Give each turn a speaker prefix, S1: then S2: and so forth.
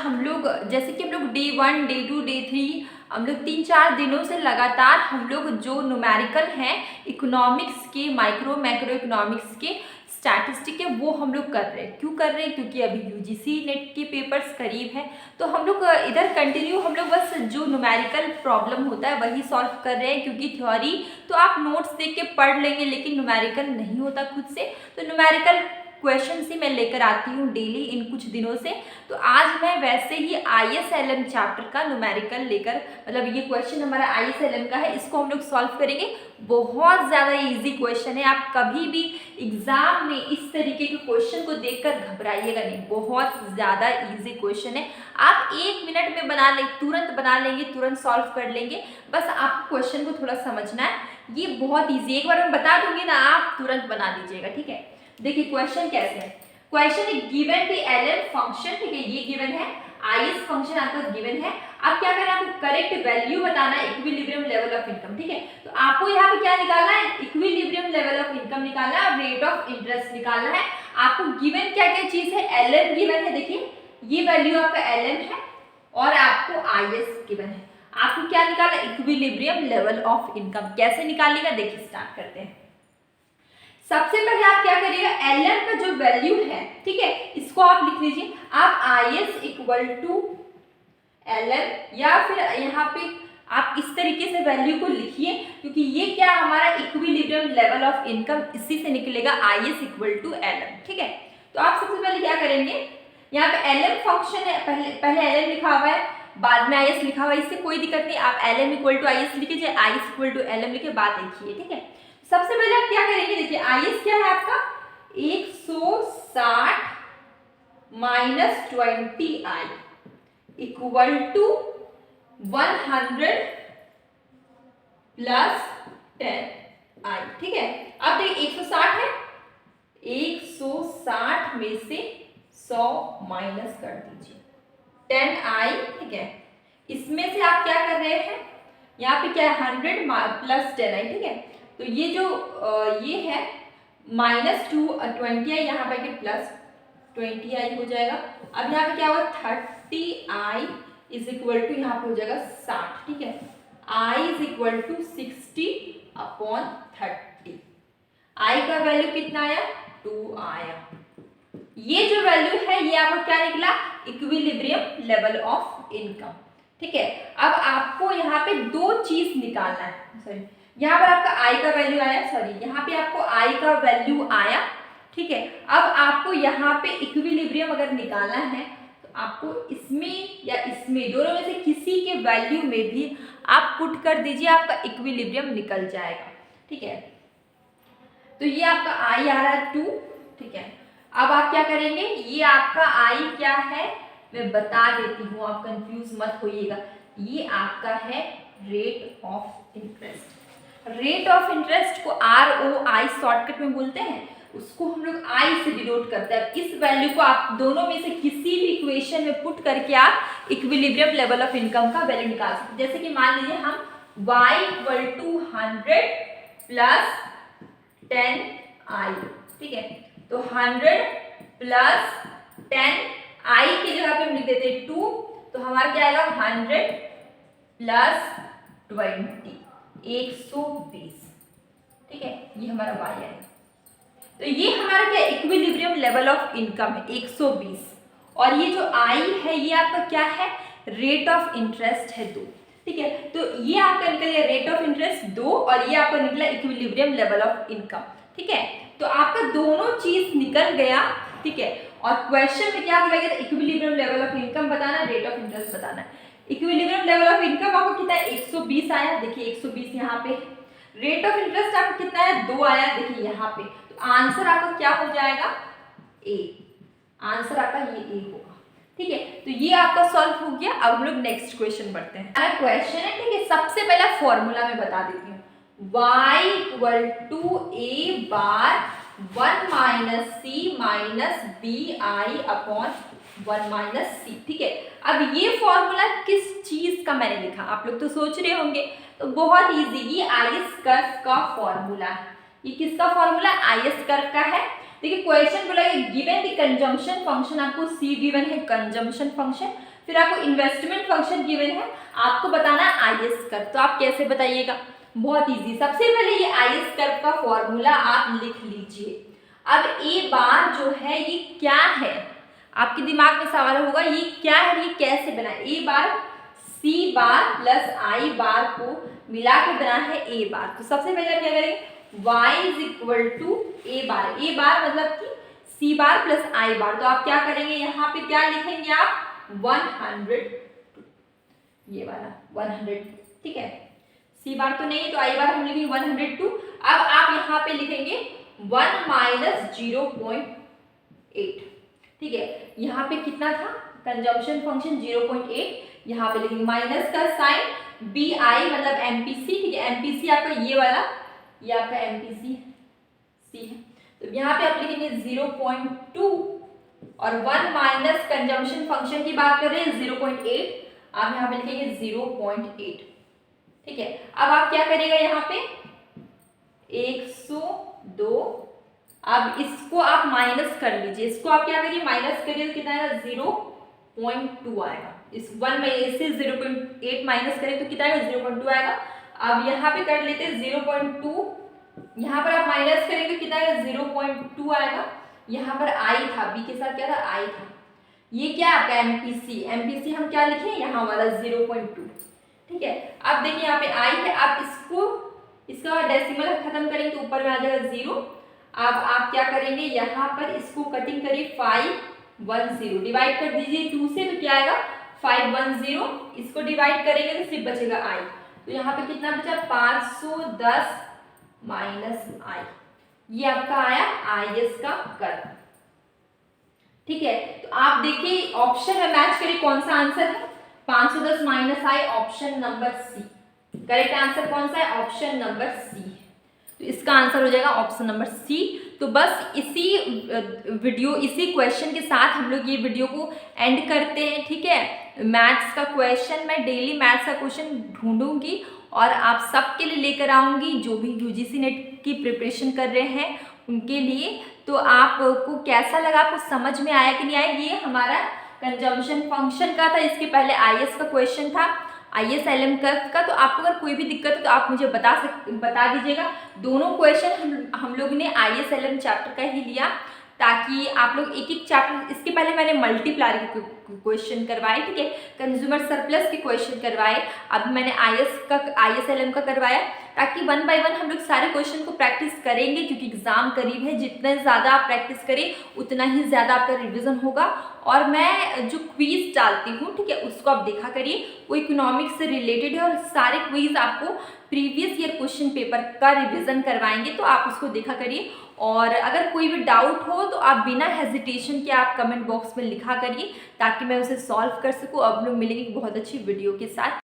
S1: हम लोग जैसे कि हम लोग डे 1, डे 2, डे 3 हम लोग 3-4 दिनों से लगातार हम लोग जो न्यूमेरिकल हैं इकोनॉमिक्स के, माइक्रो मैक्रो इकोनॉमिक्स के स्टैटिस्टिक है वो हम लोग कर रहे हैं। क्यों कर रहे हैं? क्योंकि अभी यूजीसी नेट के पेपर्स करीब हैं, तो हम लोग इधर कंटिन्यू हम लोग बस जो न्यूमेरिकल प्रॉब्लम होता है वही सॉल्व कर रहे हैं। क्योंकि थ्योरी तो आप नोट्स देख के पढ़ लेंगे, लेकिन न्यूमेरिकल नहीं होता खुद से, तो न्यूमेरिकल क्वेश्चन ही मैं लेकर आती हूँ डेली इन कुछ दिनों से। तो आज मैं वैसे ही ISLM चैप्टर का न्यूमेरिकल लेकर, मतलब ये क्वेश्चन हमारा ISLM का है, इसको हम लोग सॉल्व करेंगे। बहुत ज़्यादा इजी क्वेश्चन है, आप कभी भी एग्जाम में इस तरीके के क्वेश्चन को देखकर घबराइएगा नहीं, बहुत ज़्यादा इजी क्वेश्चन है। आप 1 मिनट में बना लेंगे, तुरंत बना लेंगे, तुरंत सॉल्व कर लेंगे, बस आपको क्वेश्चन को थोड़ा समझना है। ये बहुत ईजी, एक बार मैं बता दूंगी ना, आप तुरंत बना लीजिएगा, ठीक है। देखिए क्वेश्चन कैसे है। क्वेश्चन है गिवन द LM फंक्शन, ठीक है, ये गिवन है, IS फंक्शन आपका गिवन है। आप क्या करना है, आपको करेक्ट वैल्यू बताना है इक्विलिब्रियम लेवल ऑफ इनकम, ठीक है। तो आपको यहाँ पे क्या निकालना है, इक्विलिब्रियम लेवल ऑफ इनकम निकालना है और रेट ऑफ इंटरेस्ट निकालना है। आपको गिवन क्या क्या चीज है, LM गिवन है, देखिए ये वैल्यू आपका LM है और आपको IS गिवन है। आपको क्या निकालना है, इक्विलिब्रियम लेवल ऑफ इनकम। कैसे निकालेगा, देखिए स्टार्ट करते हैं। सबसे पहले आप क्या करिएगा, LM का जो वैल्यू है, ठीक है, इसको आप लिख लीजिए। आप IS इक्वल टू LM, या फिर यहाँ पे आप इस तरीके से वैल्यू को लिखिए, क्योंकि ये क्या हमारा इक्विलिब्रियम लेवल ऑफ इनकम, इसी से निकलेगा IS इक्वल टू LM, ठीक है। तो आप सबसे पहले क्या करेंगे, यहाँ पे LM फंक्शन है, पहले LM लिखा हुआ है, बाद में IS लिखा हुआ है, इससे कोई दिक्कत नहीं, आप LM इक्वल टू IS लिखिए, IS इक्वल टू LM लिखे, बात लिखिए, ठीक है। सबसे पहले आप क्या करेंगे, देखिए IS क्या है आपका 160 minus 20i equal to 100 plus 10i, ठीक है। अब देखिए 160 है, 160 में से 100 माइनस कर दीजिए 10i, ठीक है। इसमें से आप क्या कर रहे हैं, यहाँ पे क्या है 100 प्लस 10i, ठीक है। तो ये जो ये है -20i, यहाँ पे प्लस 20i हो जाएगा। अब यहाँ पे क्या होगा 30i इज इक्वल टू, यहाँ पे हो जाएगा 60, ठीक है। i is equal to 60 upon 30। i का वैल्यू कितना आया, 2 आया। ये जो वैल्यू है ये आपका क्या निकला, इक्विलिब्रियम लेवल ऑफ इनकम, ठीक है। अब आपको यहाँ पे दो चीज निकालना है, सॉरी यहाँ पर आपका i का वैल्यू आया, सॉरी यहाँ पे आपको i का वैल्यू आया, ठीक है। अब आपको यहाँ पे इक्विलिब्रियम अगर निकालना है तो आपको इसमें या इसमें दोनों में से किसी के वैल्यू में भी आप पुट कर दीजिए, आपका इक्विलिब्रियम निकल जाएगा, ठीक है। तो ये आपका i आ रहा है 2, ठीक है। अब आप क्या करेंगे, ये आपका i क्या है मैं बता देती हूँ, आप कंफ्यूज मत होइएगा। ये आपका है rate of interest. Rate of interest को ROI शॉर्टकट में बोलते हैं, उसको हम लोग I से डिनोट करते हैं। इस वैल्यू को आप दोनों में से किसी भी इक्वेशन में पुट करके आप इक्विलिब्रियम लेवल ऑफ इनकम का वैल्यू निकाल सकते हैं। जैसे कि मान लीजिए हम y equal to 100 plus 10i, ठीक है। तो 100 प्लस 10i की जगह पे हम लिख देते हैं 2, तो हमारा क्या आएगा 100 प्लस 20, 120, ठीक है। ये हमारा y आएगा। तो ये हमारा क्या इक्विलिब्रियम लेवल ऑफ इनकम है 120, और ये जो i है ये आपका क्या है, रेट ऑफ इंटरेस्ट है 2, ठीक है। तो ये आपका निकल गया रेट ऑफ इंटरेस्ट 2 और ये आपका निकला इक्विलिब्रियम लेवल ऑफ इनकम, ठीक है। तो आपका दोनों चीज निकल गया, ठीक है। और क्वेश्चन में क्या बोला गया था, इक्विलिब्रियम लेवल ऑफ इनकम बताना, रेट ऑफ इंटरेस्ट बताना। इक्विलिब्रियम लेवल ऑफ इनकम आपको कितना है 120 आया, देखिए 120 यहाँ पे। रेट ऑफ इंटरेस्ट आपको कितना है 2 आया, देखिए यहाँ पे। तो आंसर आपका क्या हो जाएगा, ए। आंसर आपका ये ए होगा, ठीक है। तो ये आपका सॉल्व हो गया। अब हम लोग नेक्स्ट क्वेश्चन बढ़ते हैं। हमारा क्वेश्चन है, ठीक है, सबसे पहला फॉर्मूला मैं बता देती हूँ, y equal to a bar 1 minus c minus b i upon 1 minus c, ठीक है। अब ये फॉर्मूला किस चीज का मैंने लिखा, आप लोग तो सोच रहे होंगे, तो बहुत इजी, ये IS कर्व का फॉर्मूला है। ये किसका फॉर्मूला, IS कर्व का है। देखिए क्वेश्चन बोला गिवन द कंजम्पशन फंक्शन, आपको C गिवन है कंजम्पशन फंक्शन, फिर आपको इन्वेस्टमेंट फंक्शन गिवन है, आपको बताना है IS कर्व। तो आप कैसे बताइएगा? बहुत इजी। सबसे पहले ये IS कर्व का फॉर्मूला आप लिख लीजिए। अब ए बार जो है ये क्या है, आपके दिमाग में सवाल होगा ये क्या है, ये कैसे बना? ए बार सी बार प्लस आई बार को मिला के बना है ए बार। तो सबसे पहले आप क्या करेंगे, y इज इक्वल टू ए बार। ए बार मतलब कि सी बार प्लस आई बार। तो आप क्या करेंगे, यहाँ पे क्या लिखेंगे आप, 100, ये वाला 100, ठीक है। सी बार तो नहीं है तो आई बार हम लिखेंगे 102। अब आप यहाँ पे लिखेंगे 1 माइनस 0.8, ठीक है। यहाँ पे कितना था, कंजम्पशन फंक्शन 0.8, यहाँ पे लिखेंगे माइनस का साइन, बी आई मतलब एमपीसी, ठीक है। एमपीसी आपका ये वाला, ये आपका एमपीसी सी है। तो यहाँ पे आप लिखेंगे 0.2 और 1 माइनस कंजम्पशन फंक्शन की बात कर रहे हैं 0.8, आप यहाँ पे लिखेंगे 0.8, ठीक है। अब आप क्या करिएगा, यहाँ पे 102, अब इसको आप माइनस कर लीजिए, इसको आप क्या करिए माइनस करिए तो कितना आएगा, 0.2 आएगा। इस 1 में से 0.8 माइनस करें तो कितना आएगा, 0.2 आएगा। अब यहाँ पे कर लेते हैं 0.2, यहाँ पर आप माइनस करेंगे तो कितना आएगा, 0.2 आएगा। यहाँ पर आई था, बी के साथ क्या था, आई था। ये क्या आपका एमपीसी, एमपीसी हम क्या लिखे, यहाँ वाला 0.2, ठीक है। अब देखिए यहाँ पे आई है, आप इसको इसका डेसिमल खत्म करेंगे तो ऊपर में आ जाएगा 0। अब आप क्या करेंगे, यहाँ पर इसको कटिंग करिए 510, डिवाइड कर दीजिए 2 से तो क्या आएगा 510, इसको डिवाइड करेंगे तो सिर्फ बचेगा आई। तो यहाँ पे कितना बचा, 510 माइनस आई, ये आपका आया IS का कर्व, ठीक है। तो आप देखिए ऑप्शन में मैच करिए कौन सा आंसर है, 510 minus i, option number c. Correct answer कौन सा है, ऑप्शन नंबर सी है। तो इसका आंसर हो जाएगा ऑप्शन नंबर सी। तो बस इसी वीडियो, इसी क्वेश्चन के साथ हम लोग ये वीडियो को एंड करते हैं, ठीक है। मैथ्स का क्वेश्चन, मैं डेली मैथ्स का क्वेश्चन ढूंढूंगी और आप सबके लिए लेकर आऊँगी जो भी UGC नेट की प्रिपरेशन कर रहे हैं उनके लिए। तो आपको कैसा लगा, आपको समझ में आया कि नहीं आया? ये हमारा कंजम्पशन फंक्शन का था, इसके पहले IS का क्वेश्चन था, IS LM कर्व का। तो आपको अगर कोई भी दिक्कत हो तो आप मुझे बता दीजिएगा। दोनों क्वेश्चन हम लोग ने IS LM चैप्टर का ही लिया ताकि आप लोग एक एक चैप्टर, इसके पहले मैंने मल्टीप्लाई के क्वेश्चन करवाए, ठीक है, कंज्यूमर सरप्लस के क्वेश्चन करवाए, अब मैंने IS LM का करवाया, ताकि 1 बाय 1 हम लोग सारे क्वेश्चन को प्रैक्टिस करेंगे क्योंकि एग्जाम करीब है। जितने ज़्यादा आप प्रैक्टिस करें उतना ही ज़्यादा आपका रिविजन होगा। और मैं जो क्विज डालती हूँ, ठीक है, उसको आप देखा करिए, वो इकोनॉमिक्स से रिलेटेड है और सारे क्विज आपको प्रीवियस ईयर क्वेश्चन पेपर का रिविजन करवाएंगे, तो आप उसको देखा करिए। और अगर कोई भी डाउट हो तो आप बिना हेजिटेशन के आप कमेंट बॉक्स में लिखा करिए ताकि मैं उसे सॉल्व कर सकूँ। अब लोग मिलेंगे बहुत अच्छी वीडियो के साथ।